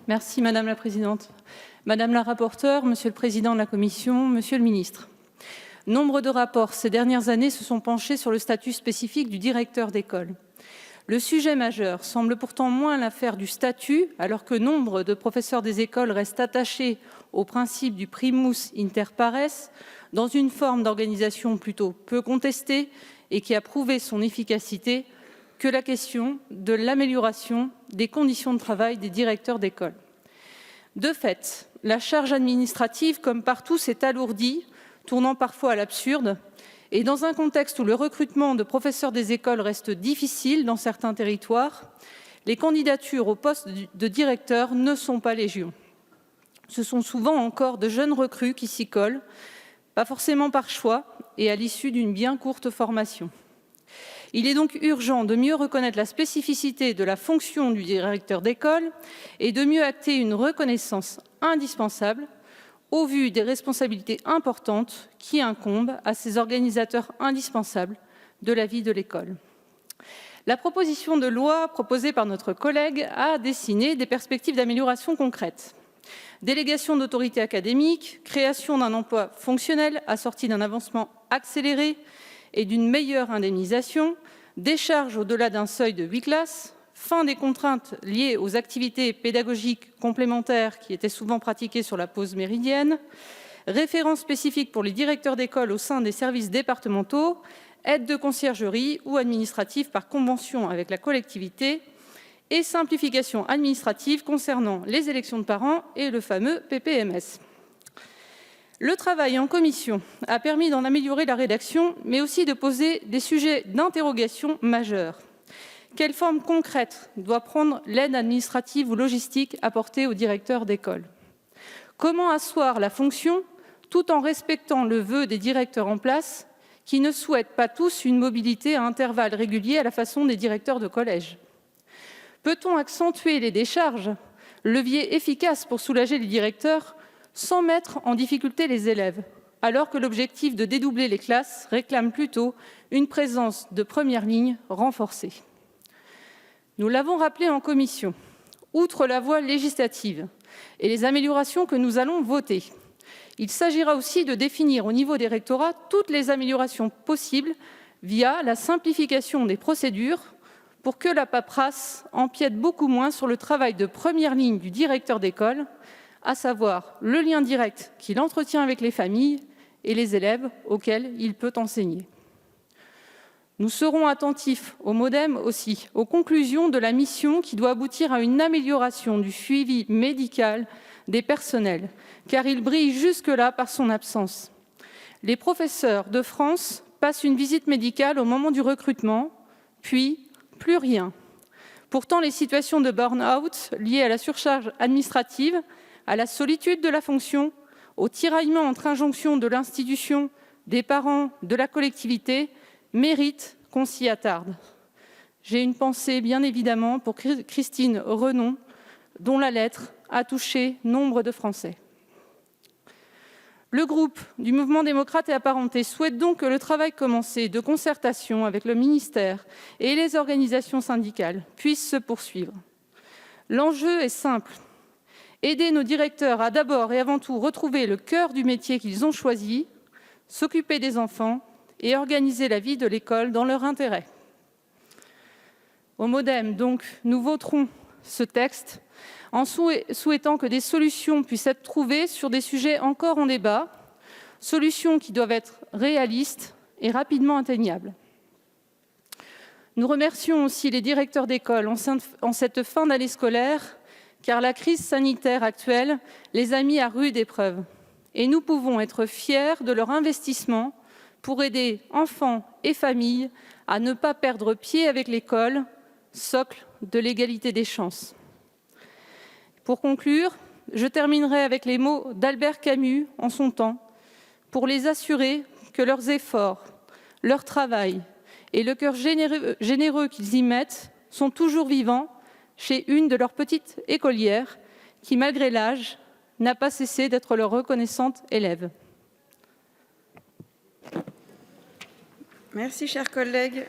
Merci Madame la Présidente. Madame la rapporteure, Monsieur le Président de la Commission, Monsieur le Ministre. Nombre de rapports ces dernières années se sont penchés sur le statut spécifique du directeur d'école. Le sujet majeur semble pourtant moins l'affaire du statut, alors que nombre de professeurs des écoles restent attachés au principe du primus inter pares, dans une forme d'organisation plutôt peu contestée et qui a prouvé son efficacité, que la question de l'amélioration des conditions de travail des directeurs d'école. De fait, la charge administrative, comme partout, s'est alourdie, tournant parfois à l'absurde, et dans un contexte où le recrutement de professeurs des écoles reste difficile dans certains territoires, les candidatures au poste de directeur ne sont pas légion. Ce sont souvent encore de jeunes recrues qui s'y collent, pas forcément par choix et à l'issue d'une bien courte formation. Il est donc urgent de mieux reconnaître la spécificité de la fonction du directeur d'école et de mieux acter une reconnaissance indispensable au vu des responsabilités importantes qui incombent à ces organisateurs indispensables de la vie de l'école. La proposition de loi proposée par notre collègue a dessiné des perspectives d'amélioration concrètes. Délégation d'autorité académique, création d'un emploi fonctionnel assorti d'un avancement accéléré et d'une meilleure indemnisation, décharge au-delà d'un seuil de 8 classes, fin des contraintes liées aux activités pédagogiques complémentaires qui étaient souvent pratiquées sur la pause méridienne, référence spécifique pour les directeurs d'école au sein des services départementaux, aide de conciergerie ou administrative par convention avec la collectivité et simplification administrative concernant les élections de parents et le fameux PPMS. Le travail en commission a permis d'en améliorer la rédaction, mais aussi de poser des sujets d'interrogation majeurs. Quelle forme concrète doit prendre l'aide administrative ou logistique apportée aux directeurs d'école? Comment asseoir la fonction tout en respectant le vœu des directeurs en place qui ne souhaitent pas tous une mobilité à intervalles réguliers à la façon des directeurs de collège? Peut-on accentuer les décharges, levier efficace pour soulager les directeurs, sans mettre en difficulté les élèves, alors que l'objectif de dédoubler les classes réclame plutôt une présence de première ligne renforcée? Nous l'avons rappelé en commission, outre la voie législative et les améliorations que nous allons voter, il s'agira aussi de définir au niveau des rectorats toutes les améliorations possibles via la simplification des procédures pour que la paperasse empiète beaucoup moins sur le travail de première ligne du directeur d'école, à savoir le lien direct qu'il entretient avec les familles et les élèves auxquels il peut enseigner. Nous serons attentifs au MODEM aussi, aux conclusions de la mission qui doit aboutir à une amélioration du suivi médical des personnels, car il brille jusque-là par son absence. Les professeurs de France passent une visite médicale au moment du recrutement, puis plus rien. Pourtant, les situations de burn-out liées à la surcharge administrative, à la solitude de la fonction, au tiraillement entre injonctions de l'institution, des parents, de la collectivité, méritent qu'on s'y attarde. J'ai une pensée, bien évidemment, pour Christine Renon, dont la lettre a touché nombre de Français. Le groupe du Mouvement démocrate et apparenté souhaite donc que le travail commencé de concertation avec le ministère et les organisations syndicales puisse se poursuivre. L'enjeu est simple. Aider nos directeurs à d'abord et avant tout retrouver le cœur du métier qu'ils ont choisi, s'occuper des enfants et organiser la vie de l'école dans leur intérêt. Au MODEM, donc, nous voterons ce texte en souhaitant que des solutions puissent être trouvées sur des sujets encore en débat, solutions qui doivent être réalistes et rapidement atteignables. Nous remercions aussi les directeurs d'école en cette fin d'année scolaire, car la crise sanitaire actuelle les a mis à rude épreuve. Et nous pouvons être fiers de leur investissement pour aider enfants et familles à ne pas perdre pied avec l'école, socle de l'égalité des chances. Pour conclure, je terminerai avec les mots d'Albert Camus en son temps, pour les assurer que leurs efforts, leur travail et le cœur généreux qu'ils y mettent sont toujours vivants chez une de leurs petites écolières qui, malgré l'âge, n'a pas cessé d'être leur reconnaissante élève. Merci, chers collègues.